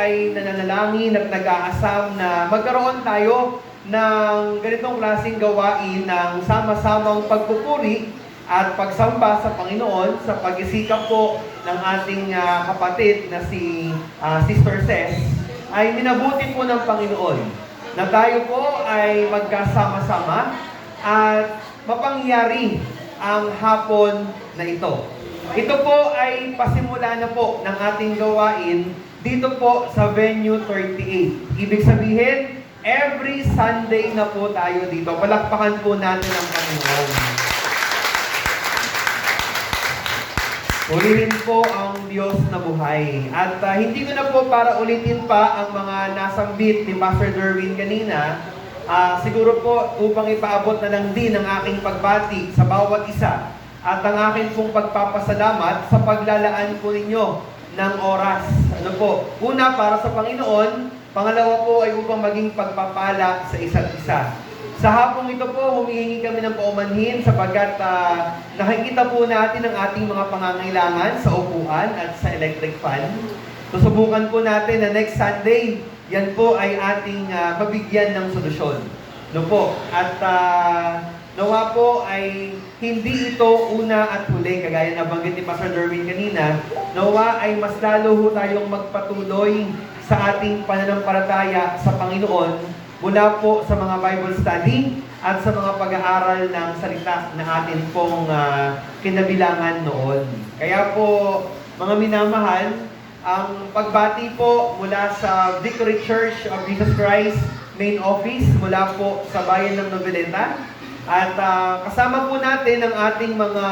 ay nananalangin at nag-aasam na magkaroon tayo ng ganitong klaseng gawain ng sama-samang pagpupuri at pagsamba sa Panginoon sa pag-isikap po ng ating kapatid na si Sister Ces, ay minabuti po ng Panginoon na tayo po ay magkasama-sama at mapangyari ang hapon na ito. Ito po ay pasimula na po ng ating gawain dito po sa Venue 38. Ibig sabihin, every Sunday na po tayo dito. Palakpakan po natin ang Panginoon. Purihin po ang Diyos na buhay. At hindi ko na po para ulitin pa ang mga nasambit ni Pastor Derwin kanina. Siguro po upang ipaabot na lang din ang aking pagbati sa bawat isa at ang aking pong pagpapasalamat sa paglalaan po ninyo ng oras. Ano po? Una, para sa Panginoon. Pangalawa po ay upang maging pagpapala sa isa't isa. Sa hapong ito po, humihingi kami ng paumanhin sapagkat nakikita po natin ang ating mga pangangailangan sa upuan at sa electric fan. Susubukan po natin na next Sunday, yan po ay ating mabigyan ng solusyon. No po? At nawa po ay hindi ito una at huli, kagaya na banggit ni Pastor Derwin kanina, nawa ay mas lalo ho tayong magpatuloy sa ating pananampalataya sa Panginoon mula po sa mga Bible study at sa mga pag-aaral ng salita na atin pong kinabilangan noon. Kaya po, mga minamahal, ang pagbati po mula sa Victory Church of Jesus Christ Main Office, mula po sa bayan ng Noveleta. At kasama po natin ang ating mga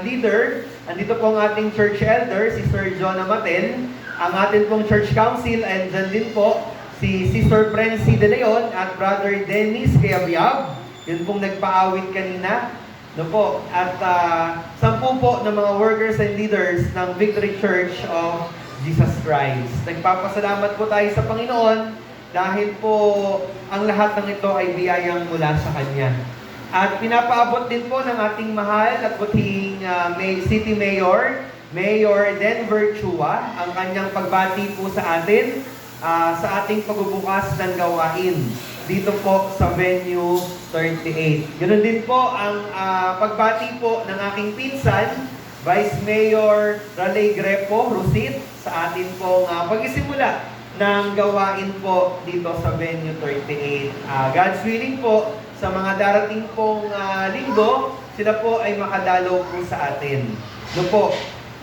leader. Andito po ang ating church elder, Sister Jonah Matel, ang ating pong church council, and dyan din po si Sister Prency De Leon at Brother Dennis Kayabyab. Yun pong nagpaawit kanina. No po. At 10 po ng mga workers and leaders ng Victory Church of Jesus Christ. Nagpapasalamat po tayo sa Panginoon dahil po ang lahat ng ito ay biyayang mula sa Kanya. At pinapaabot din po ng ating mahal at buting City Mayor, Mayor Denver Chua, ang kanyang pagbati po sa atin sa ating pagbubukas ng gawain dito po sa Venue 38. Ganoon din po ang pagbati po ng aking pinsan, Vice Mayor Raleigh Grepo Rusit, sa atin pong pag-isimula ng gawain po dito sa Venue 38. God's willing po, sa mga darating pong linggo, sila po ay makadalaw po sa atin. No po.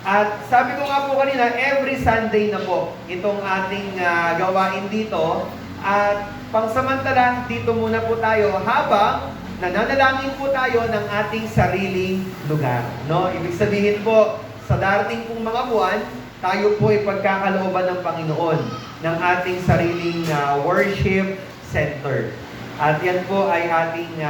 At sabi ko nga po kanina, every Sunday na po itong ating gawain dito. At pangsamantala, dito muna po tayo habang nananalangin po tayo ng ating sariling lugar. No? Ibig sabihin po, sa darating pong mga buwan, tayo po ay pagkakalooban ng Panginoon ng ating sariling worship center. At yan po ay ating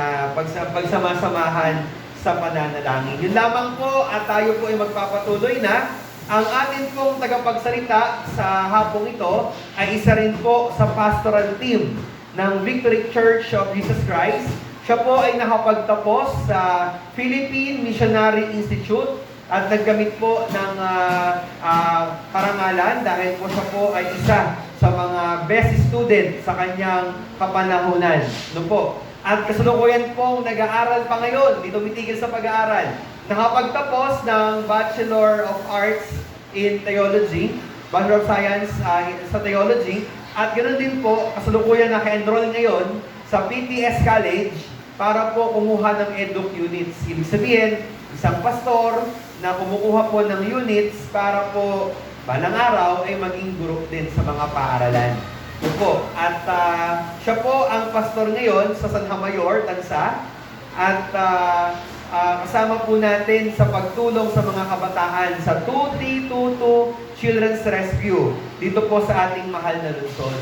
pagsamasamahan sa pananalangin. Yun lamang po at tayo po ay magpapatuloy na. Ang atin pong tagapagsalita sa hapong ito ay isa rin po sa pastoral team ng Victory Church of Jesus Christ. Siya po ay nakapagtapos sa Philippine Missionary Institute at naggamit po ng karangalan dahil po siya po ay isa sa mga best student sa kanyang kapanahunan. No po. At kasalukuyan pong nag-aaral pa ngayon, di tumitigil sa pag-aaral. Nakapagtapos ng Bachelor of Arts in Theology, Bachelor of Science sa Theology, at ganoon din po, kasalukuyan naka-enroll ngayon sa PTS College para po kumuha ng EDUC units. Ibig sabihin, isang pastor na kumukuha po ng units para po balang araw ay maging guro din sa mga paaralan. Ito po. At siya po ang pastor ngayon sa San Mayor, Tansa. At kasama po natin sa pagtulong sa mga kabataan sa 2322 Children's Rescue dito po sa ating mahal na lungsod.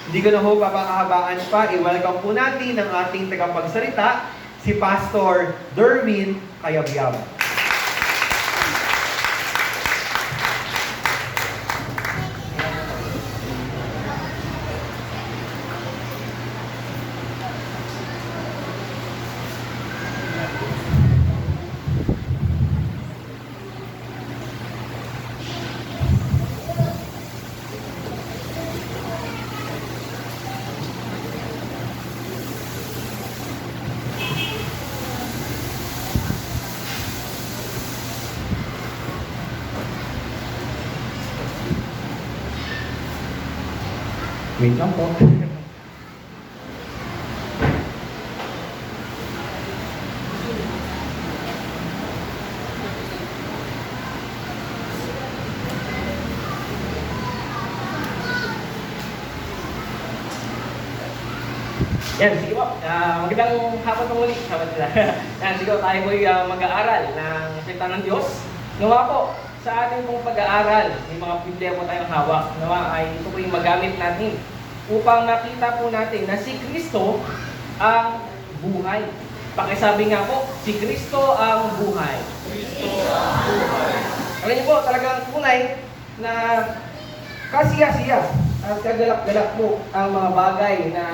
Hindi ko na ho papakahabaan pa. I-welcome po natin ang ating tagapagsalita, si Pastor Derwin Kayabyab. Wait lang po. Yan, sige po. Magandang hapon po muli. Yan, sige po, tayo po'y mag-aaral ng salita ng Diyos. Nawa po, sa ating pong pag-aaral, may mga Biblia po tayong hawak. Nawa ay ito po yung magamit natin upang makita po natin na si Kristo ang buhay. Pakisabi nga po, si Kristo ang buhay. Kristo ang buhay. Alam niyo po, talagang tunay na kasiya-siya at kagalak-galak po ang mga bagay na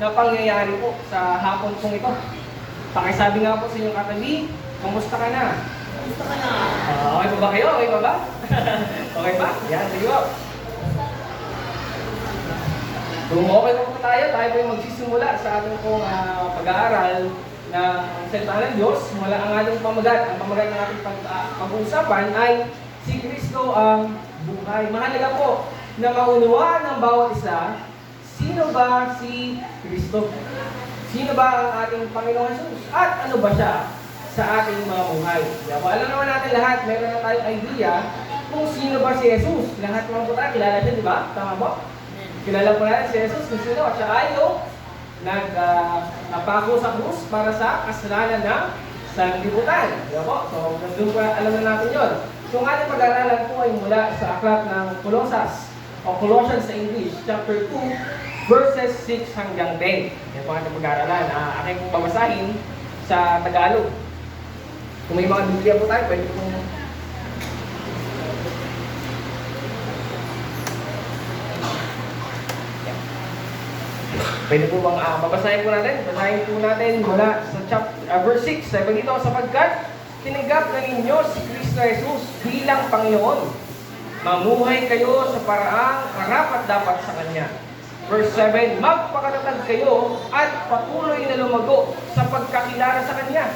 pangyayari po sa hapon pong ito. Pakisabi nga po sa inyong katabi, kumusta ka na? Kumusta ka na? Okay pa ba kayo? Okay pa ba? Okay ba? Yan, sige po. Kung okay po tayo po yung magsisimula sa ating pong pag-aaral ng salita ng Diyos. Mula ang ating pamagat. Ang pamagat ng ating pag-uusapan ay si Kristo ang buhay. Mahalaga po na maunawaan ng bawat isa, sino ba si Kristo? Sino ba ang ating Panginoon Jesus? At ano ba siya sa ating mga buhay? Diba? Alam naman natin lahat, meron na tayong idea kung sino ba si Jesus. Lahat naman po tayo, kilala siya, di ba? Tama po? Kilala po natin si Jesus kung sino. At siya ay yung napako sa krus para sa kasalanan ng sanglibutan. Diba po? So, nandun po, alam na natin yun. So, ang ating pag-aaralan po ay mula sa aklat ng Colosas o Colossians sa English, chapter 2, verses 6 hanggang 10. Yan po ang ating pag-aaralan. Aking pong babasahin sa Tagalog. Kung may mga Biblia po tayo, pwede pong pwede po bang babasahin po natin? Basahin po natin mula sa verse 6. Sabi dito, sapagkat tinanggap na ninyo si Kristo Jesus bilang Panginoon. Mamuhay kayo sa paraang karapat-dapat sa Kanya. Verse 7, magpakatatag kayo at patuloy na lumago sa pagkakilala sa Kanya.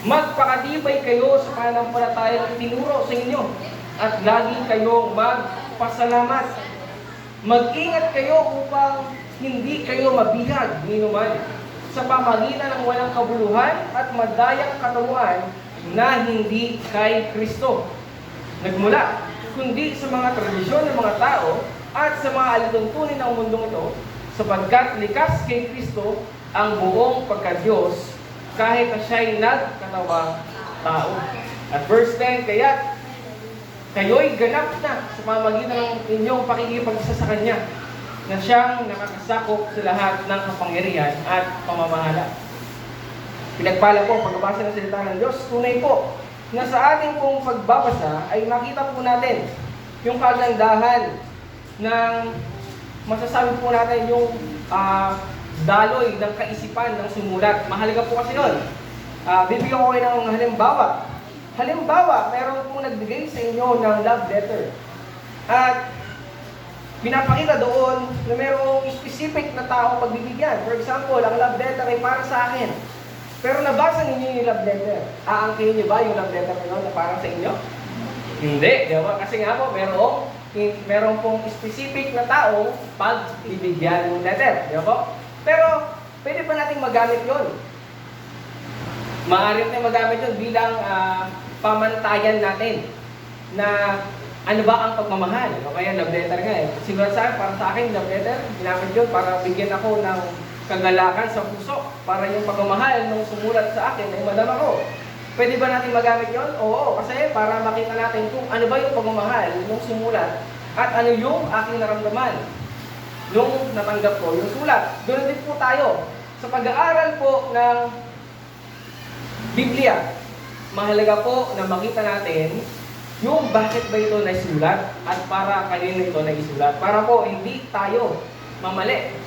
Magpakatibay kayo sa pananampalatayang tinuro sa inyo at lagi kayong magpasalamat. Mag-ingat kayo upang hindi kayo mabihag ni numan sa pamagitan ng walang kabuluhan at madayang katawan na hindi kay Kristo nagmula, kundi sa mga tradisyon ng mga tao at sa mga alituntunin ng mundong ito, sapagkat likas kay Kristo ang buong pagka-Diyos kahit na siya'y nagkatawang tao. At verse 10, kaya kayo'y ganap na sa pamamagitan ng inyong pakikipag-isa sa Kanya, na siyang nakakasakop sa lahat ng kapangyarihan at pamamahala. Pinagpala po, pagbabasa ng salita ng Diyos, tunay po na sa ating pong pagbabasa ay makita po natin yung kagandahan ng masasabi po natin yung daloy ng kaisipan ng sumulat. Mahalaga po kasi yun. Bibigyan ko kayo ng halimbawa. Halimbawa, meron pong nagbigay sa inyo ng love letter. At pinapakita doon na merong specific na tao pagbibigyan. For example, ang love letter ay para sa akin. Pero nabasa ninyo yung love letter. Aangkin niyo ba yung love letter na para sa inyo? Hindi. Di ba? Kasi nga po, merong pong specific na tao pagbibigyan ng letter. Di ba po? Pero, pwede pa natin magamit yon. Maaari natin magamit yun bilang pamantayan natin na ano ba ang pagmamahal. O kaya love letter nga eh. Siguro para sa akin, love letter, ginamit yun para bigyan ako ng kagalakan sa puso para yung pagmamahal nung sumulat sa akin ay madama ko. Pwede ba natin magamit yon? Oo, kasi para makita natin kung ano ba yung pagmamahal nung sumulat at ano yung aking naramdaman nung natanggap ko yung sulat. Doon din po tayo sa pag-aaral po ng Biblia. Mahalaga po na makita natin yung bakit ba ito naisulat at para kanino ito naisulat. Para po hindi tayo mamali.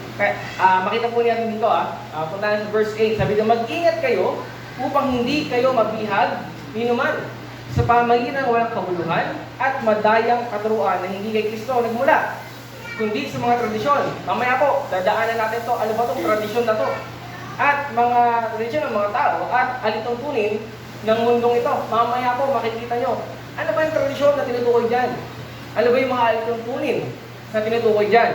Makita po niya dito punta na sa verse 8. Sabi niya, mag-ingat kayo upang hindi kayo mabihag ni numan sa pamagitan ng walang kabuluhan at madayang katuruan na hindi kay Kristo nagmula, kundi sa mga tradisyon. Mamaya po, dadaanan natin to. Ano ba itong tradisyon na to? At mga tradisyon ng mga tao at alituntunin ng mundong ito. Mamaya po, makikita nyo. Ano ba yung tradisyon na tinutukoy dyan? Ano ba yung mga alituntunin na tinutukoy dyan?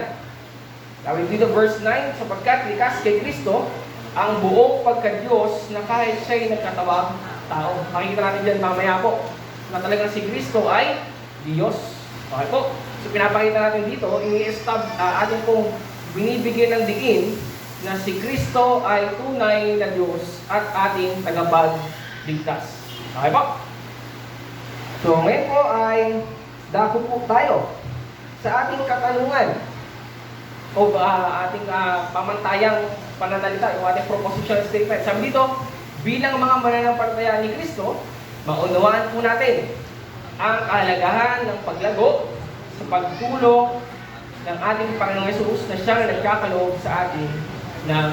Sabi dito verse 9, sapagkat likas kay Kristo ang buong pagka-Diyos na kahit siya'y nagkatawang tao. Makikita natin dyan mamaya po na talagang si Kristo ay Diyos. Okay po. So pinapakita natin dito, ating pong binibigyan ng diin na si Kristo ay tunay na Diyos at ating tagapagligtas. Okay po? So ngayon po ay dako po tayo sa ating katanungan o ating pamantayang pananalita, yung ating propositional statement. Sabi dito, bilang mga mananampalataya ni Kristo, maunawaan po natin ang kahalagahan ng paglago sa pagtulong ng ating Panginoong Hesus na siyang nagkakaloob sa atin ng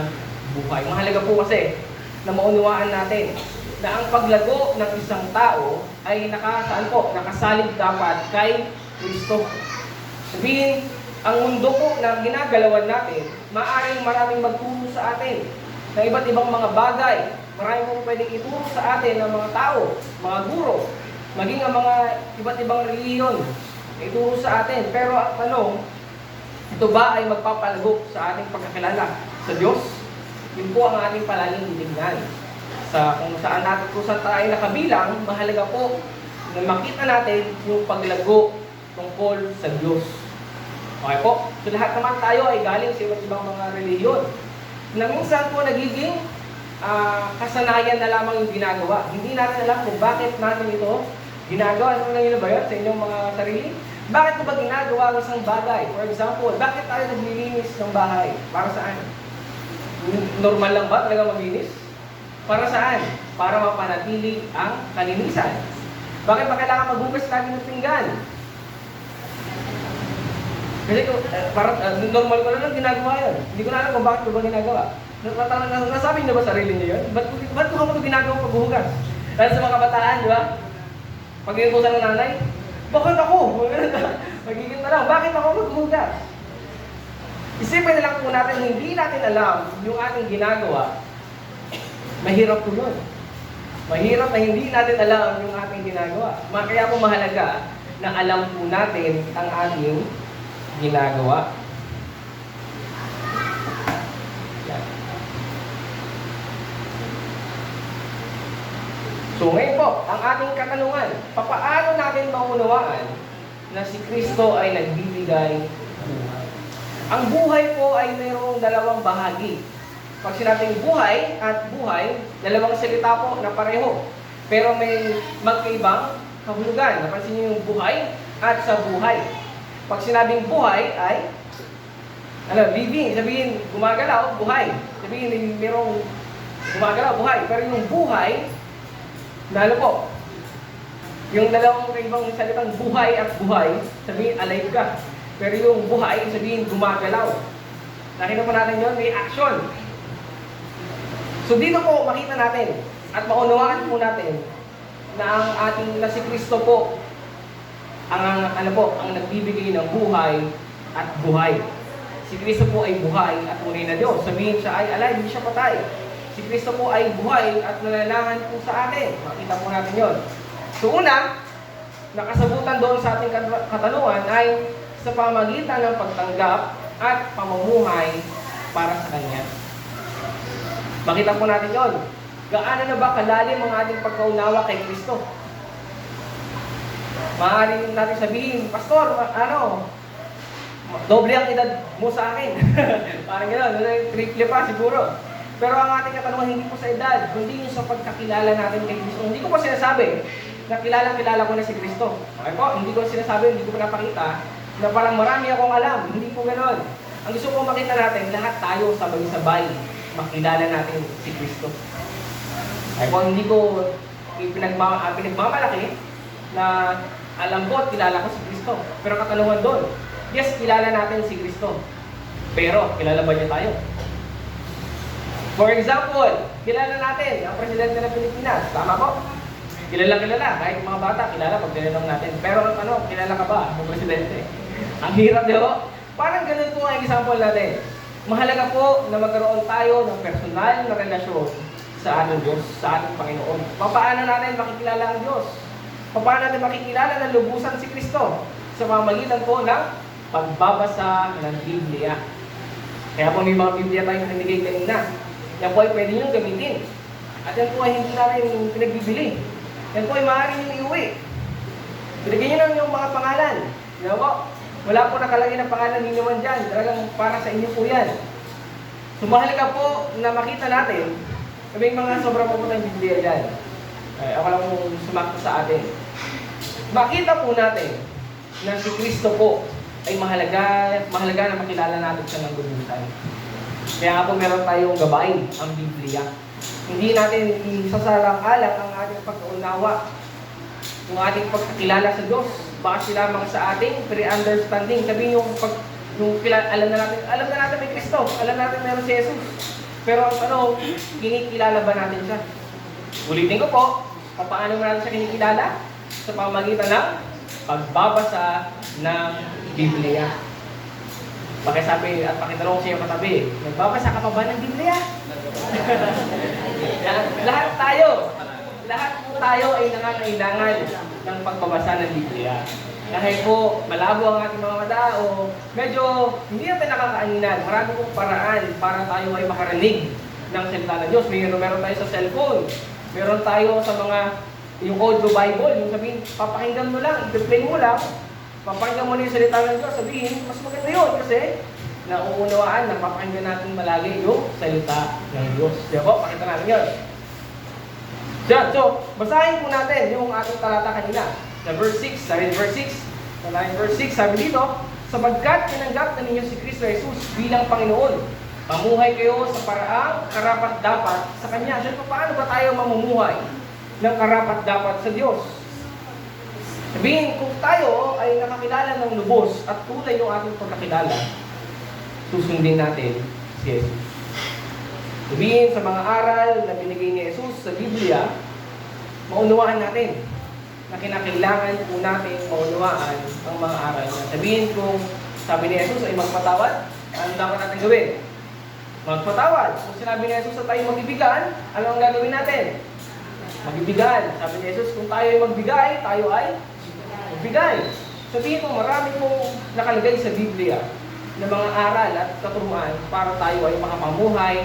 buhay. Mahalaga po kasi na maunawaan natin na ang paglago ng isang tao ay nakasalig dapat kay Kristo. Sabihin, ang mundo po na ginagalawan natin, maraming magturo sa atin ng iba't ibang mga bagay. Maraming pong pwedeng ituro sa atin ng mga tao, mga guro, maging ang mga iba't ibang reliyon ituro sa atin. Pero ang tanong, ito ba ay magpapalago sa ating pagkakilala sa Diyos? Yun po ang ating palaging titignan. Kung saan tayo nakabilang, mahalaga po na makita natin yung paglago tungkol sa Diyos. Okay po? So lahat naman tayo ay galing sa iba't ibang mga reliyon na minsan po nagiging kasanayan na lamang yung ginagawa. Hindi natin alam kung bakit natin ito ginagawa. Ano lang yun ba yun sa inyong mga sarili? Bakit ko ba ginagawa ang isang bagay? For example, bakit tayo naglilinis ng bahay? Para saan? Normal lang ba talaga maglinis? Para saan? Para mapanatili ang kalinisan. Bakit ba kailangan maghugas lagi ng pinggan? Kasi normal ko lang ginagawa yun. Hindi ko na alam kung bakit ko ba ginagawa. Nasabi niyo ba sarili niyo yun? Ba't ko ako ginagawa paghuhugas? Dahil sa mga kabataan, di ba? Pag inutusan ng nanay, bakit ako? Magiging na lang, bakit ako maghuhugas? Isipin na lang po natin, hindi natin alam yung ating ginagawa. Mahirap po yun. Mahirap na hindi natin alam yung ating ginagawa. Kaya po mahalaga na alam po natin ang ating ginagawa. Yan. So ngayon po, ang ating katanungan, papaano natin maunawaan na si Kristo ay nagbibigay buhay? Ang buhay po ay mayroong dalawang bahagi. Pag sinabing buhay at buhay, dalawang salita po na pareho. Pero may magkaibang kahulugan. Napansin niyo yung buhay at sa buhay. Pag sinabing buhay ay living, sabihin gumagalaw, buhay. Sabihin mayroong gumagalaw, buhay. Pero yung buhay, po, yung dalawang ibang salitang buhay at buhay, sabihin alive ka. Pero yung buhay, sabihin gumagalaw. Nakita po natin yun, may action. So dito po makita natin at maunawaan po natin na si Kristo po ang nagbibigay ng buhay at buhay. Si Kristo po ay buhay at tunay na Diyos. Sabihin siya ay alive, hindi siya patay. Si Kristo po ay buhay at nalalaman po sa atin. Makita po natin yon. So una, nakasabutan doon sa ating katanungan ay sa pamagitan ng pagtanggap at pamumuhay para sa Kanya. Makita po natin yon. Gaano na ba kalalim ang ating pagkaunawa kay Kristo? Maaaring natin sabihin, Pastor, doble ang edad mo sa akin. Parang gano'n, triple pa siguro. Pero ang ating katanungan hindi po sa edad, kundi yung sa pagkakilala natin kay Kristo. Hindi ko po sinasabi na kilala ko na si Kristo. Okay po? Hindi ko sinasabi, hindi ko pinapakita na parang marami akong alam. Hindi po gano'n. Ang gusto ko makita natin, lahat tayo sabay-sabay makilala natin si Kristo. Okay po? Hindi ko pinagmamalaki na alam ko at kilala ko si Kristo. Pero katanungan doon, yes, kilala natin si Kristo. Pero, kilala ba niya tayo? For example, kilala natin ang Presidente ng Pilipinas. Tama po? Kilala. Kahit mga bata, kilala pag tinanong natin. Pero kilala ka ba ng Presidente? Ang hirap, di ba? Parang ganun po ang example natin. Mahalaga po na magkaroon tayo ng personal na relasyon sa ating Diyos, sa ating Panginoon. Paano natin makikilala ang Diyos? Paano natin makikilala na lubusan si Kristo? Sa pamamagitan po ng pagbabasa ng Biblia. Kaya po may mga Biblia tayong pinigay kanina. Yan po ay pwede nyo gamitin. At yan po ay hindi namin pinagbibili. Yan po ay maaari nyo iuwi. Binigyan nyo lang yung mga pangalan. Yan po. Wala po nakalagay ng pangalan ninyo man dyan. Talagang para sa inyo po yan. So mahalaga po na makita natin na may mga sobrang puputang Biblia dyan. Ay, ako lang po sumakto sa atin. Makita po natin na si Kristo po ay mahalaga na makilala natin siya ng lubusan. Kaya nga po meron tayong gabay, ang Biblia. Hindi natin isasalang-alang ang ating pagkaunawa, yung ating pagkakilala sa Diyos. Baka lamang sa ating pre-understanding. Sabihin alam na natin may Kristo, alam natin meron si Jesus. Pero ang tanong, kinikilala ba natin siya? Ulitin ko po, paano mo natin siya kinikilala? Sa pamamagitan ng pagbabasa ng Biblia. Pakisabi at pakitanong sa iyo katabi, nagbabasa ka pa ba ng Biblia? Lahat po tayo ay nangangailangan ng pagbabasa ng Biblia. Dahil po, malabo ang ating mga mata o medyo hindi natin nakakaaninan. Marami pong paraan para tayo ay makarinig ng salita ng Diyos. Meron tayo sa cellphone. Meron tayo sa mga yung audio Bible. Yung sabihin, papakinggan mo lang, i-play mo lang. Papakinggan mo na yung salita ng Diyos. Sabihin, mas maganda yun kasi nauunawaan na papakinggan natin malagi yung salita ng Diyos. Diba po? Pakita natin yun. Diyan, so, basahin po natin yung ating talata kanina. Sa verse 6, sa verse 6. Sa verse 6, sabi dito, sapagkat tinanggap na ninyo si Kristo Jesus bilang Panginoon, mamuhay kayo sa paraang karapat-dapat sa Kanya. So, paano ba tayo mamumuhay ng karapat-dapat sa Diyos? Sabihin, kung tayo ay nakakilala ng lubos at tulad yung ating pagkakilala, susundin natin si Jesus. Sabihin, sa mga aral na binigay ni Jesus sa Biblia, maunawaan natin na kinakailangan po natin maunawaan ang mga aral niya. Sabihin, kung sabi ni Jesus ay magpatawad, ano dapat natin gawin? Magpatawad. Kung sinabi ni Jesus na tayo magbibigan, ano ang gagawin natin? Magbibigan. Sabi ni Jesus, kung tayo ay magbigay, tayo ay magbigay. Sabihin ko, marami pong nakalagay sa Biblia na mga aral at katuruan para tayo ay makapamuhay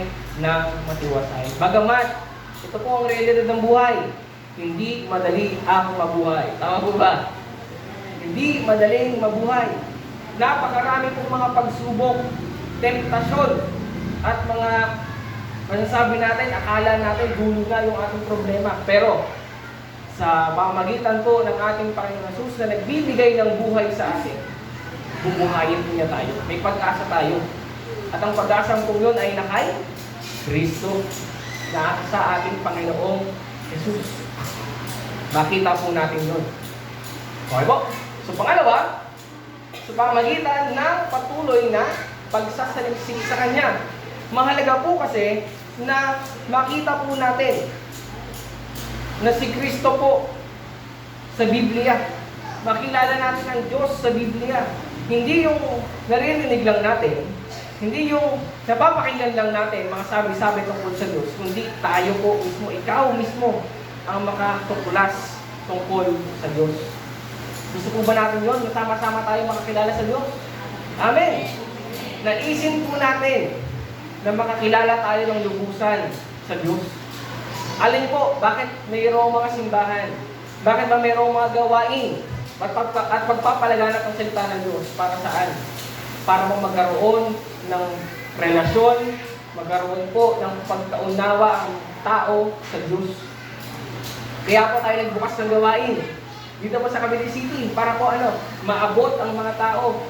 ng matiwasay. Bagamat, ito po ang realidad ng buhay. Hindi madali ang mabuhay. Tama po ba? Hindi madaling mabuhay. Napakarami pong mga pagsubok, temptasyon, at mga masasabi natin, akala natin, dulo na yung ating problema. Pero, sa pamamagitan po ng ating Panginoon Jesus na nagbibigay ng buhay sa atin, bubuhayin po niya tayo. May pag-asa tayo. At ang pag-asa po yun ay nakay Kristo na sa ating Panginoong Jesus. Makita po natin yun. Okay po? So pangalawa, sa pamamagitan ng patuloy na pagsasaliksik sa Kanya. Mahalaga po kasi na makita po natin na si Kristo po sa Biblia. Makilala natin ang Diyos sa Biblia. Hindi yung naririnig lang natin, hindi yung napapakinggan lang natin mga sabi-sabi tungkol sa Diyos, kundi tayo po mismo, ikaw mismo, ang makatukulas tungkol sa Diyos. Gusto po ba natin yun? Sama-sama tayo makakilala sa Diyos? Amen! Naisin po natin na makakilala tayo ng lubusan sa Diyos. Alin po, bakit mayroong mga simbahan? Bakit ba mayroong mga gawain? At pagpapalaganap ang salita ng Diyos? Para saan? Para mo magkaroon ng relasyon, magkaroon po ng pagkaunawa ang tao sa Diyos. Kaya po tayo nagbukas ng gawain dito po sa Cavite City para po maabot ang mga tao,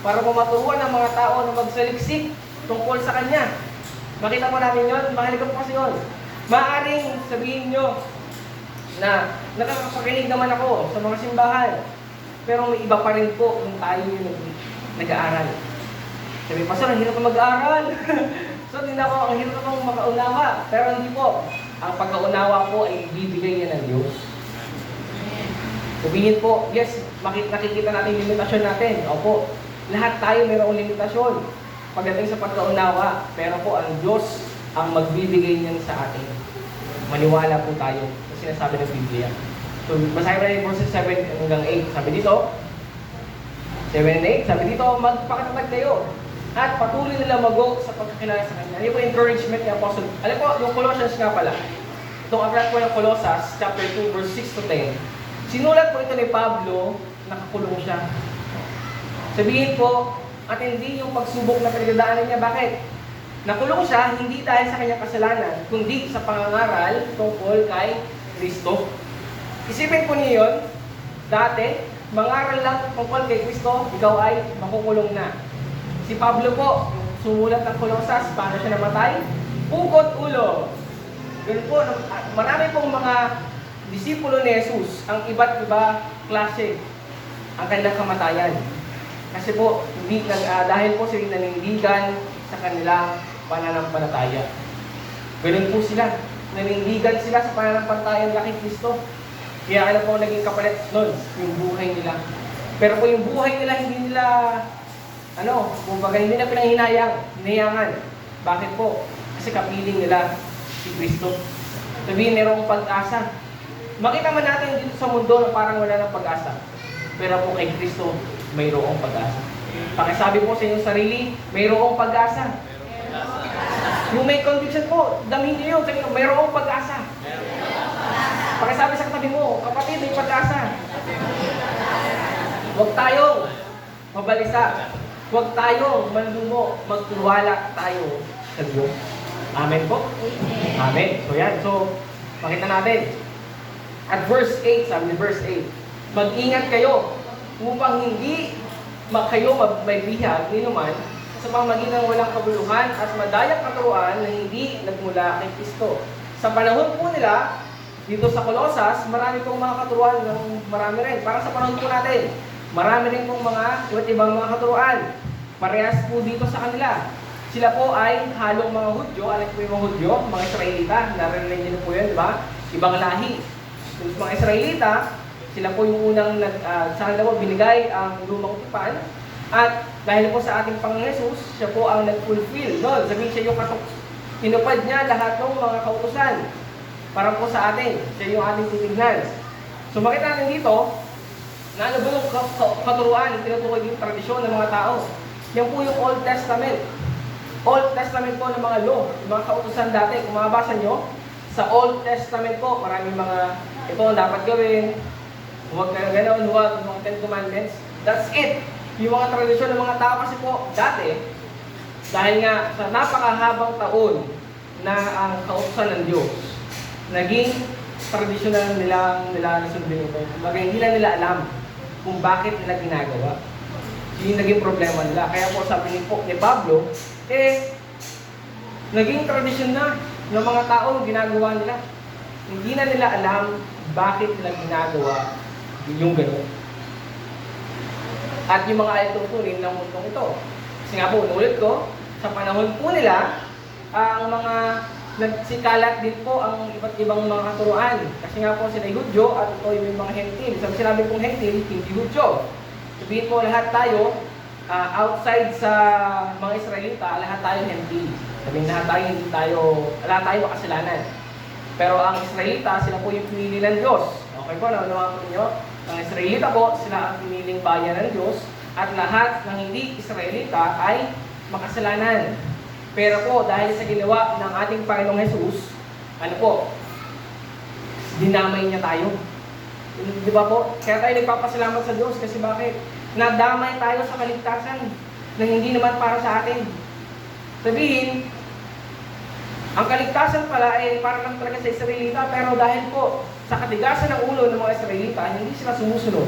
para po maturuan ang mga tao na magsaliksik tungkol sa Kanya. Makita mo namin yun, mahalaga po kasi yun. Maaaring sabihin nyo na nakakapakinig naman ako sa mga simbahan, pero may iba pa rin po kung tayo yung nag-aaral. Sabi, Pastor, ang hirap na mag-aaral. So, din ako, ang hirap akong makaunawa. Pero hindi po. Ang pagkaunawa po ay ibibigay niya ng Diyos. Sabihin po, yes, nakikita natin yung limitasyon natin. Opo, lahat tayo mayroong limitasyon pagdating sa pagkaunawa. Pero po, ang Diyos ang magbibigay niyan sa atin. Maniwala po tayo sa sinasabi ng Biblia. So, basahin mo na yung verses 7 hanggang 8. Sabi dito, 7 and 8, sabi dito, magpakatatag kayo. at patuloy na lumago sa pagkakilala sa Kanya. Yan po encouragement ni Apostle. Alam po, yung Colossians nga pala, itong aklat po ng Colossus, chapter 2, verse 6 to 10, sinulat po ito ni Pablo, nakakulong siya. Sabihin po, at hindi yung pagsubok na pinagdadaanan niya. Bakit? Nakulong siya, hindi dahil sa kanyang kasalanan, kundi sa pangangaral tungkol kay Kristo. Isipin po niyo yun, dati, mangaral lang tungkol kay Kristo, ikaw ay makukulong na. Si Pablo po, sumulat ng Colossus, paano siya namatay? Pugot ulo. Ganun po, marami pong mga disipulo ni Jesus, ang iba't iba klase ang kanilang kamatayan. Kasi po, dahil po sila nanindigan sa kanilang pananampalataya. Ganun po sila. Nanindigan sila sa pananampalataya kay Kristo. Kaya ano po naging kapalit nun? Yung buhay nila. Pero po yung buhay nila, hindi nila, kumbaga hindi na hinayangan. Bakit po? Kasi kapiling nila si Kristo. Sabihin, mayroong pag-asa. Makita man natin dito sa mundo na parang wala ng pag-asa. Pero po kay Kristo, mayroong pag-asa. Pakisabi po sa inyong sarili, mayroong pag-asa. Yung may conviction po, damin niyo yun. Sabi nyo, mayroong pag-asa. Pakisabi sa katabi mo, kapatid, may pag-asa. Huwag tayong mabalisa. Huwag tayong manlumo. Magtiwala tayo sa Diyos. Amen po? Amen. So yan. So, makita natin. At verse 8, sabi ni verse 8, mag-ingat kayo upang hindi kayo may bihag ni naman sa pamagitan ng walang kabuluhan at madayang katuruan na hindi nagmula kay Kristo. Sa panahon po nila, dito sa Colossus, marami pong mga katuruan ng marami rin. Para sa panahon po natin, marami rin pong mga iba't ibang mga katuruan. Parehas po dito sa kanila. Sila po ay halong mga Hudyo. Alam po yung mga Hudyo, mga Israelita. Narinig niyo po yun, di ba? Ibang lahi. Yung mga Israelita, sila po yung unang sa kanila po binigay ang lumang tipan. At dahil po sa ating Panginoon Jesus, siya po ang nag-fulfill. No? Sabihin siya yung tinupad niya lahat ng mga kautusan. Para po sa atin. Siya yung ating titignan. So makita natin dito, na ano ba yung katuruan, yung tinutukoy yung tradisyon ng mga tao. Yan po yung Old Testament. Old Testament po ng mga law, yung mga kautusan dati. Kung mababasa nyo, sa Old Testament po, maraming mga, ito ang dapat gawin, huwag ka gano'n, huwag, mga 10 Commandments. That's it. Yung mga tradisyon ng mga tao kasi po, dati, dahil nga sa napakahabang taon na ang kautusan ng Diyos, naging tradisyonal nila nasundin ito. Kumbaga, hindi lang nila alam kung bakit nila ginagawa. Yung naging problema nila. Kaya po sabi ni Pablo, naging tradisyon na ng mga tao ginagawa nila. Hindi na nila alam bakit nila ginagawa yung gano'n. At yung mga ayaw tutunin ng mundong ito. Kasi nga po, ulit ko, sa panahon po nila, ang mga nagsikalat din po ang iba't ibang mga katuruan. Kasi nga po sila Hudyo at ito yung mga Hentil. Sabi sinabi kong Hentil, hindi Hudyo. Sabihin po lahat tayo, outside sa mga Israelita, lahat tayo Hentil. Sabihin lahat tayo makasalanan. Pero ang Israelita, sila po yung pinili ng Diyos. Okay po, naunawaan po ninyo? Ang Israelita po, sila ang piniling bayan ng Diyos. At lahat ng hindi Israelita ay makasalanan. Pero po, dahil sa ginawa ng ating Panginoong Jesus, dinamay niya tayo. Di ba po? Kaya tayo nagpapasalamat sa Diyos kasi bakit? Nadamay tayo sa kaligtasan na hindi naman para sa atin. Sabihin, ang kaligtasan pala ay para lang talaga sa Israelita, pero dahil po sa katigasan ng ulo ng mga Israelita, hindi sila sumusunod.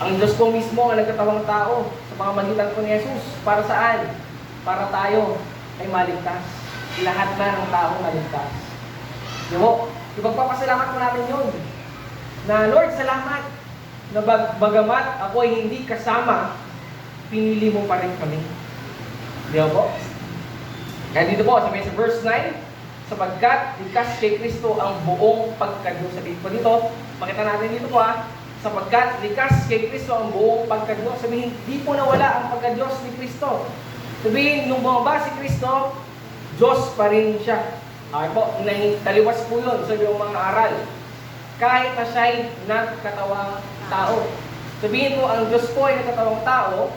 Ang Diyos po mismo ang nagkatawang tao sa pamamagitan po ni Jesus. Para saan? Para tayo ay maligtas. Lahat na ng tao maligtas. Di ba? Ipagpapasalamat po natin yun. Na Lord, salamat na bagamat ako ay hindi kasama, pinili mo pa rin kami. Di ba po? Kaya dito po, sabi sa verse 9, sapagkat likas kay Kristo ang buong pagkadyo. Sabihin po dito, makita natin dito po sapagkat likas kay Kristo ang buong pagkadyo. Sabihin, di po nawala ang pagkadyos ni Kristo. Sabihin, nung bumaba si Kristo, Diyos pa rin siya. Okay po, taliwas po yun sa yung mga aral. Kahit na siya'y nagkatawang tao. Sabihin po, ang Diyos po ay nagkatawang tao,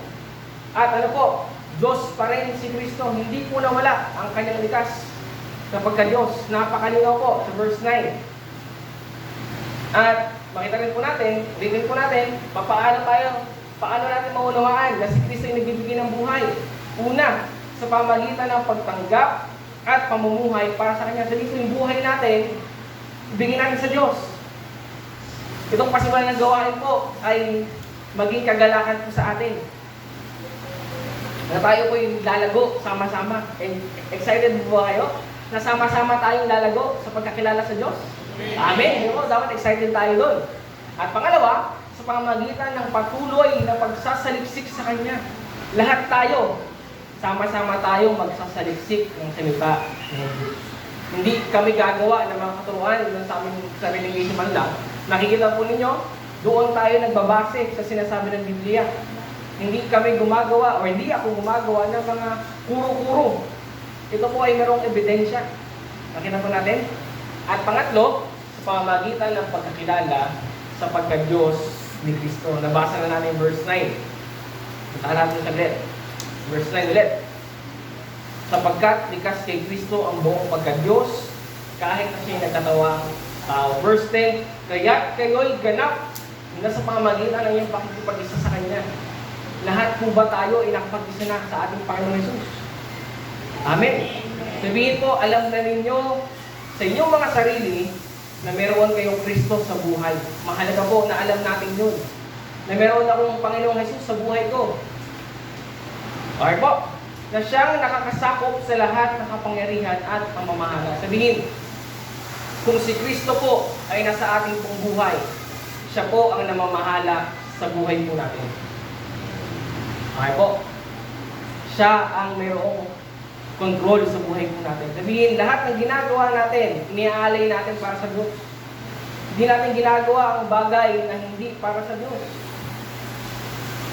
at Diyos pa rin si Kristo. Hindi po nawala ang kanyang likas na pagka-Diyos. Napakalinaw po sa verse 9. At makita rin po natin, ulitin po natin, paano natin maunawaan na si Kristo ay nagbibigay ng buhay. Una, sa pamagitan ng pagtanggap at pamumuhay para sa Kanya. Sabi ko, yung buhay natin, ibigay natin sa Diyos. Itong pasimulan ng gawain po ay maging kagalakan po sa atin. Na tayo po yung lalago sama-sama. And excited po ba kayo? Na sama-sama tayong lalago sa pagkakilala sa Diyos? Amen! Diba? Dapat excited tayo doon. At pangalawa, sa pamamagitan ng patuloy na pagsasaliksik sa Kanya. Lahat tayo, sama-sama tayong magsasaliksik ng salita ng Diyos. Hindi kami gagawa ng mga katuruan ng sa aming sariling isipan lang. Nakikita po ninyo, doon tayo nagbabase sa sinasabi ng Biblia. Hindi kami gumagawa o hindi ako gumagawa ng mga kuro-kuro. Ito po ay merong ebidensya. Nakita po natin. At pangatlo, sa pamamagitan ng pagkakilala sa pagka-Diyos ni Kristo. Nabasa na natin verse 9. Puntaan natin saglit. Verse 9 ulit. Sapagkat likas kay Kristo ang buong pagka-Diyos, kahit na siya'y nagkatawang tao. Verse 10, kaya't kayo'y ganap na sa pamamagitan ng iyong pakikipag-isa sa Kanya. Lahat po ba tayo ay nakapag-isa na sa ating Panginoon Jesus? Amen. Sabihin po, alam na ninyo sa inyong mga sarili na meron kayong Kristo sa buhay. Mahalaga po na alam natin yun. Na meron akong Panginoong Jesus sa buhay ko. Okay po. Na siyang nakakasakop sa lahat ng kapangyarihan at pamamahala. Sabihin, kung si Kristo po ay nasa ating pong buhay, siya po ang namamahala sa buhay po natin. Okay po. Siya ang mayroong control sa buhay po natin. Sabihin, lahat ng ginagawa natin, iniaalay natin para sa Diyos. Hindi natin ginagawa ang bagay na hindi para sa Diyos.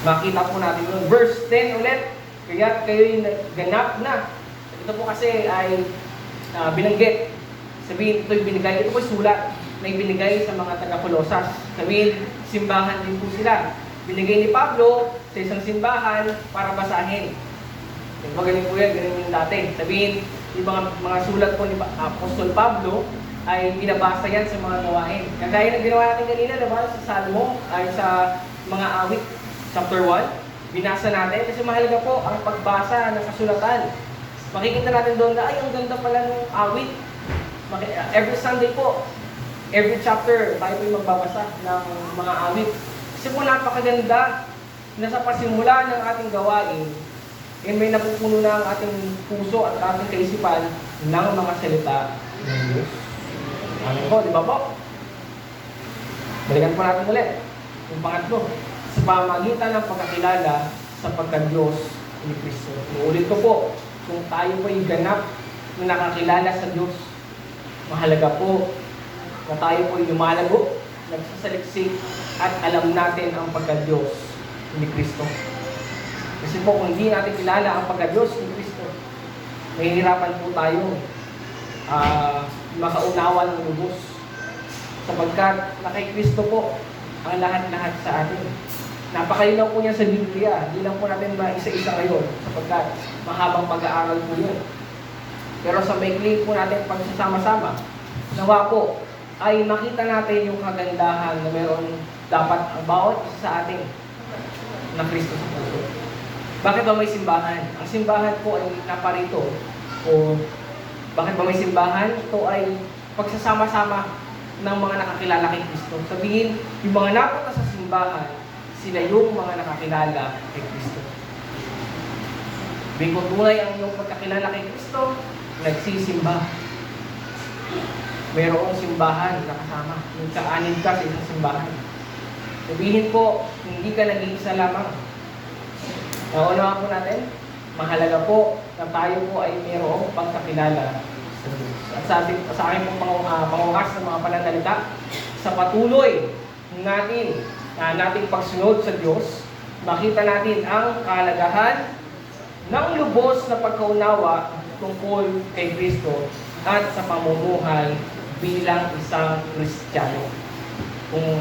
Makita po natin yun. Verse 10 ulit, kaya kayo'y ganap na. Ito po kasi ay binanggit. Sabihin, ito'y binigay. Ito po sulat na ibinigay sa mga taga-Colosas. Sabihin, simbahan din po sila. Binigay ni Pablo sa isang simbahan para basahin. Magaling po yan, ganun yung dati. Sabihin, yung mga sulat po ni Apostol Pablo ay binabasa yan sa mga gawain. Kagaya ng ginawa natin kanina, diba? Sa Salmo, ay sa mga awit, chapter 1, binasa natin. Kasi mahalaga po ang pagbasa ng kasulatan. Makikita natin doon na, ay, ang ganda pala ng awit. Every Sunday po, every chapter, tayo po yung magbabasa ng mga awit. Kasi po napakaganda na sa pasimula ng ating gawain, may napupuno na ang ating puso at ating kaisipan ng mga salita ng Diyos. Amen po, di ba po? Balikan po natin ulit. Yung pangatlo, sa pamamagitan ng pagkakilala sa pagka-Diyos ni Kristo. Uulit ko po, kung tayo po ay ganap na nakakilala sa Diyos, mahalaga po na tayo po ay lumalago, nagsasaliksik, at alam natin ang pagka-Diyos ni Kristo. Kasi po, kung hindi natin kilala ang pagka-Diyos ni Kristo, mahihirapan po tayo makaunawa ng lubos. Sapagkat na kay Kristo po ang lahat-lahat sa atin. Napakalinaw po niya sa Biblia. Hindi lang po natin isa-isa ngayon sapagkat mahabang pag-aaral po yun. Pero sa maikli po natin pagsasama-sama, nawa po ay makita natin yung kagandahan na meron dapat ang bawat isa sa atin na Kristo sa puso. Bakit ba may simbahan? Ang simbahan po ay naparito. O bakit ba may simbahan? Ito ay pagsasama-sama ng mga nakakilala kay Kristo. Sabihin, yung mga napunta sa simbahan, sila yung mga nakakilala kay Kristo. Kung tunay ang iyong pagkakilala kay Kristo, nagsisimba. Mayroong simbahan na kasama. Yung kaanib ka sa isang simbahan. Sabihin po, hindi ka nag-iisa lamang. Naunawa po natin, mahalaga po na tayo po ay mayroong pagkakilala sa Diyos. At sa akin pong pangungas ng mga pananalita, sa patuloy nating pagsunod sa Diyos, makita natin ang kahalagahan ng lubos na pagkaunawa tungkol kay Kristo at sa pamumuhay bilang isang Kristiyano. Kung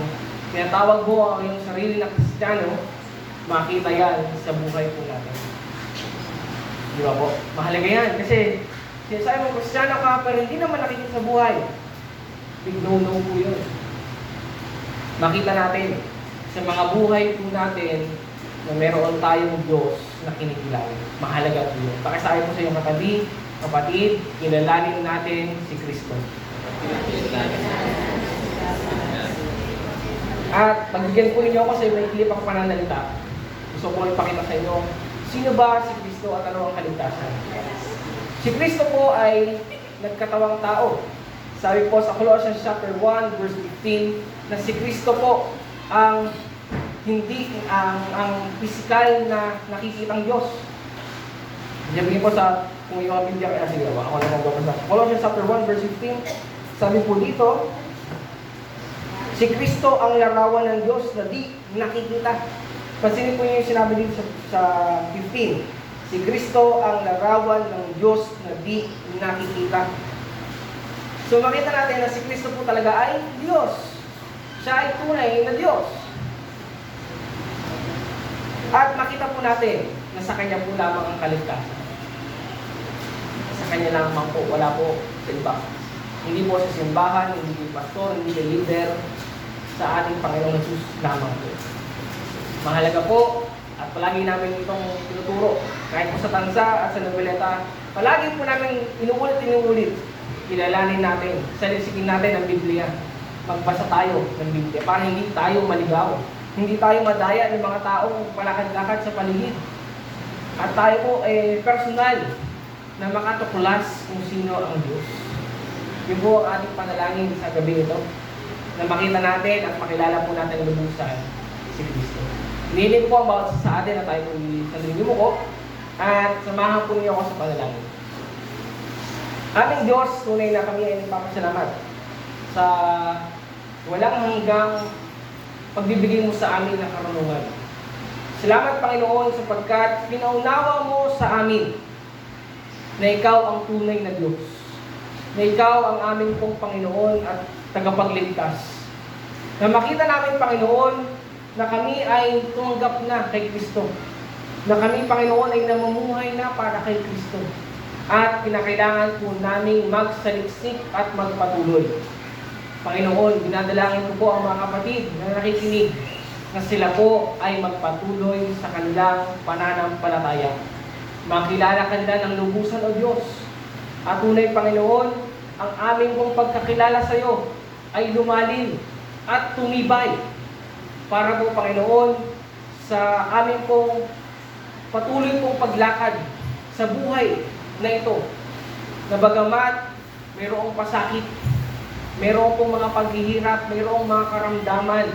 tinatawag mo ang iyong sarili na Kristiyano, makita yan sa buhay po natin. Di ba po? Mahalaga yan kasi sinasabi mo, Kristiyano ka pero hindi naman nakikita sa buhay. Big no-no po yun. Makita natin sa mga buhay po natin na meron tayong Diyos na kinikilala. Mahalaga po yun. Pakisabi po sa iyong kapatid, kilalanin natin si Kristo. At pagbigyan po ninyo ako sa may klipang pananalita. Gusto ko ipakita sa inyo, sino ba si Kristo at ano ang kaligtasan? Si Kristo po ay nagkatawang tao. Sabi po sa Colossians chapter 1 verse 15 na si Kristo po ang hindi ang physical na nakikitang Diyos. Sabi po sa kung yung mga Biblia kaya sige, ako na magbabasa. Colossians chapter 1 verse 15, sabi po dito, si Kristo ang larawan ng Diyos na di nakikita. Pansinin po yung sinabi dito sa 15. Si Kristo ang larawan ng Diyos na di nakikita. So makita natin na si Kristo po talaga ay Diyos. Siya ay tunay na Diyos. At makita po natin na sa Kanya po lamang ang kaligtasan. Sa Kanya lamang po, wala po sa iba. Hindi po sa simbahan, hindi kay pastor, hindi kay leader, sa ating Panginoong Jesus lamang po. Mahalaga po, at palagi namin itong tinuturo, kahit po sa tansa at sa nobeleta, palagi po namin inuulit, kilalanin natin, salisigin natin ang Biblia. Magbasa tayo ng Biblia para hindi tayo maligaw. Hindi tayo madaya ng mga taong palakad-lakad sa paligid. At tayo po personal na makatuklas kung sino ang Diyos. Yun po ang ating panalangin sa gabi ito, na makita natin at makilala po natin lubusan si Kristo. Hinihiling po ang bawat sa atin na tayo po sa linggo ko at samahan po niyo ako sa panalangin. Aming Diyos, tunay na kami ay nagpapasalamat sa walang hanggang pagbibigay mo sa amin ng karunungan. Salamat, Panginoon, sapagkat pinaunawa mo sa amin na ikaw ang tunay na Diyos, na ikaw ang aming pong Panginoon at tagapagligtas. Na makita namin, Panginoon, na kami ay tumanggap na kay Kristo. Na kami, Panginoon, ay namumuhay na para kay Kristo. At kinakailangan po namin magsaliksik at magpatuloy. Panginoon, dinadalangin ko po ang mga kapatid na nakikinig na sila po ay magpatuloy sa kanilang pananampalataya. Makilala kanila ng lubusan o Diyos. At tunay, Panginoon, ang aming pong pagkakilala sa iyo ay lumalim at tumibay para po, Panginoon, sa aming pong patuloy pong paglakad sa buhay na ito. Na bagamat mayroong pasakit, mayroong pong mga paghihirap, mayroong mga karamdaman,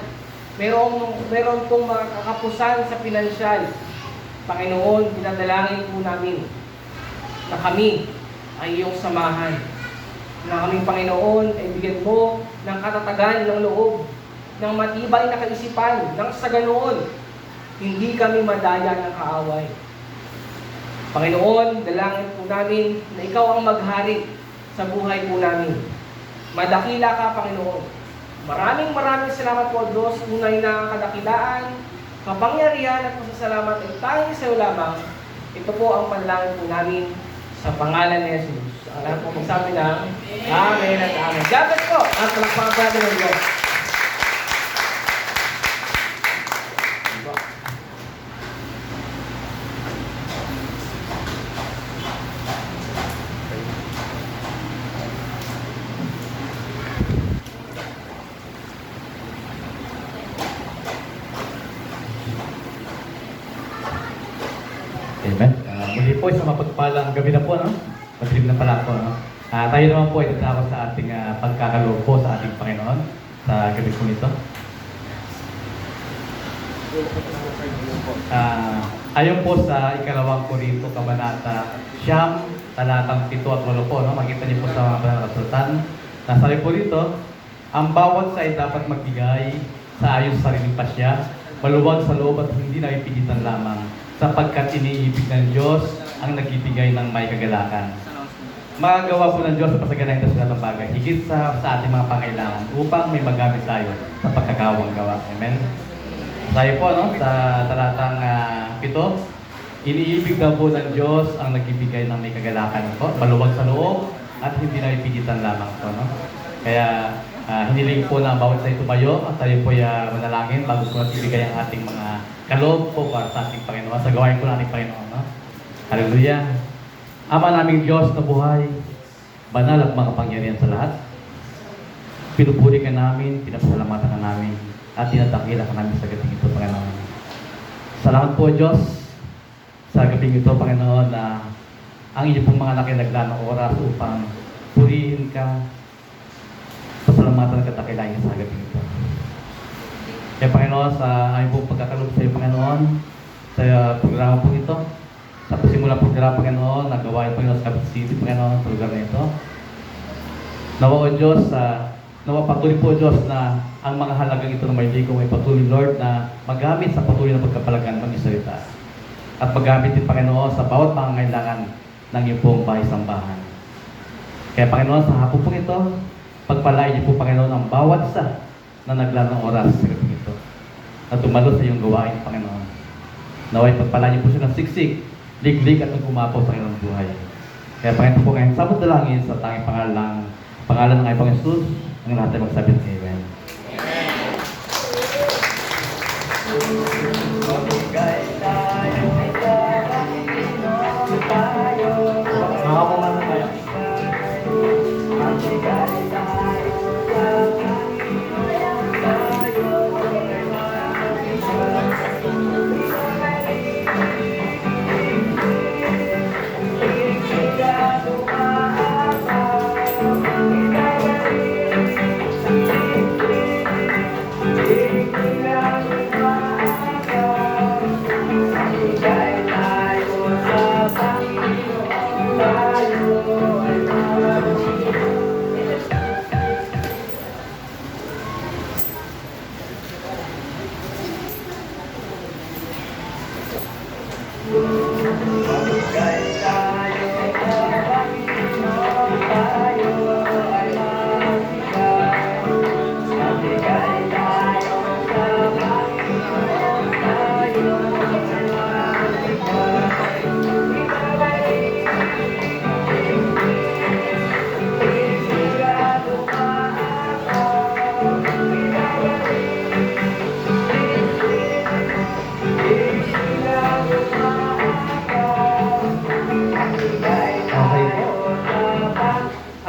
mayroong pong mga kakapusan sa pinansyal. Panginoon, dinadalangin po namin na kami ay iyong samahan. Na kaming Panginoon ay bigyan mo ng katatagan ng loob, ng matibay na kaisipan, ng sa ganoon, hindi kami madaya ng kaaway. Panginoon, dalangin po namin na ikaw ang maghari sa buhay po namin. Madakila ka, Panginoon. Maraming salamat po, Diyos, tunay na kadakilaan, kapangyarihan at pasasalamat ay tanging sa iyo lamang. Ito po ang panalangin po namin sa pangalan ni Jesus. Ang lahat po magsabi ng Amen at Amen. God bless po at palakpakan natin ng Diyos. Amen. Muli po, isang mapagpalang gabi na po, no? Madilim na pala po, no? Tayo naman po ay tatapos sa ating pagkakaloob po sa ating Panginoon sa gabi po nito. Ayon po sa ikalawang Korinto, Kabanata 9, talatang 7 at 8 po, no? Makita niyo po sa mga banal na kasulatan. Nasabi po dito, ang bawat sa ay dapat magbigay sa ayon sa sariling pasya, maluwag sa loob at hindi napipigitan lamang, sapagkat iniibig ng Diyos ang nagbibigay ng may kagalakan. Magagawa po ng Diyos sa pasaganahin sa lahat ng bagay, higit sa ating mga pangailangan, upang may magamit tayo sa pagkakawang gawa. Amen? Tayo po, no? Sa talatang 7, Iniibig daw po ng Diyos ang nagbibigay ng may kagalakan po, maluwag sa loob at hindi na ipigitan lamang po. No? Kaya hiniling po na bawat tayo tumayo at tayo po manalangin bago po natin ibigay ang ating mga kaloob po para sa ating Panginoon, sa gawain po nating Panginoon. No? Hallelujah! Ama naming Diyos na buhay, banal at mga pangyarihan sa lahat, pinupuri ka namin, pinapasalamatan ka namin, at tinatangkila ka namin sa gabing ito, Panginoon. Salamat po, Diyos, sa gabing ito, Panginoon, na ang iyo pong mga nakinaglaan ng oras upang purihin ka, pasalamatan ka, takilain sa gabing ito. Kaya, Panginoon, sa aming pong pagkakalob sa iyo, Panginoon, sa programa po ito, sa pasimula programa, Panginoon, nagawain, Panginoon, sa Cavite City, Panginoon, sa lugar na ito. Nawa, O Diyos, nawa patuloy po, Diyos, na ang mga halagang ito na may ligaw ay patuloy, Lord, na magamit sa patuloy na pagkapalagan ng isalita. At magamit din, Panginoon, sa bawat pangangailangan ng iyong pong bahay-sambahan. Kaya, Panginoon, sa hapon po ito, pagpalain niyo po, Panginoon, ang bawat isa na naglaan ng oras sa gabi ito na tumalo sa iyong gawain, Panginoon. Naway pagpalain niyo po siya ng siksik, liglig at umapaw sa kanilang buhay. Kaya, Panginoon po ngayon, sabot dalangin sa tanging pangalan ng Panginoon Jesus, ang lahat ay magsabi ng Amen. Makakumana tayo.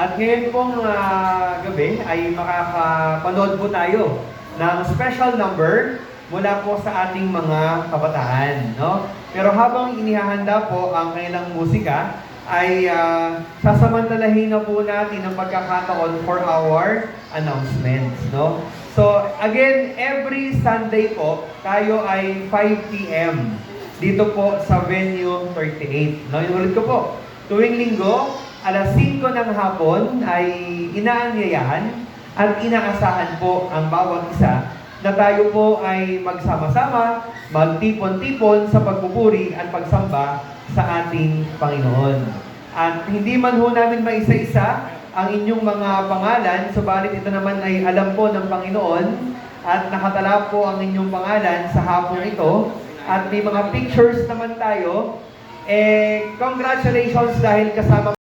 At ngayon pong gabi ay makakapanood po tayo ng special number mula po sa ating mga kabataan. No? Pero habang inihahanda po ang kanilang musika, ay sasamantalahin na po natin ang pagkakataon for our announcements. No? So again, every Sunday po, tayo ay 5 p.m. dito po sa Venue 38. No? Inulit ko po, tuwing linggo, alas 5 ng hapon ay inaanyayahan at inaasahan po ang bawat isa na tayo po ay magsama-sama, magtipon-tipon sa pagpupuri at pagsamba sa ating Panginoon. At hindi man ho namin maisa-isa ang inyong mga pangalan, subalit ito naman ay alam po ng Panginoon at nakatala po ang inyong pangalan sa hapon ito at may mga pictures naman tayo. Congratulations dahil kasama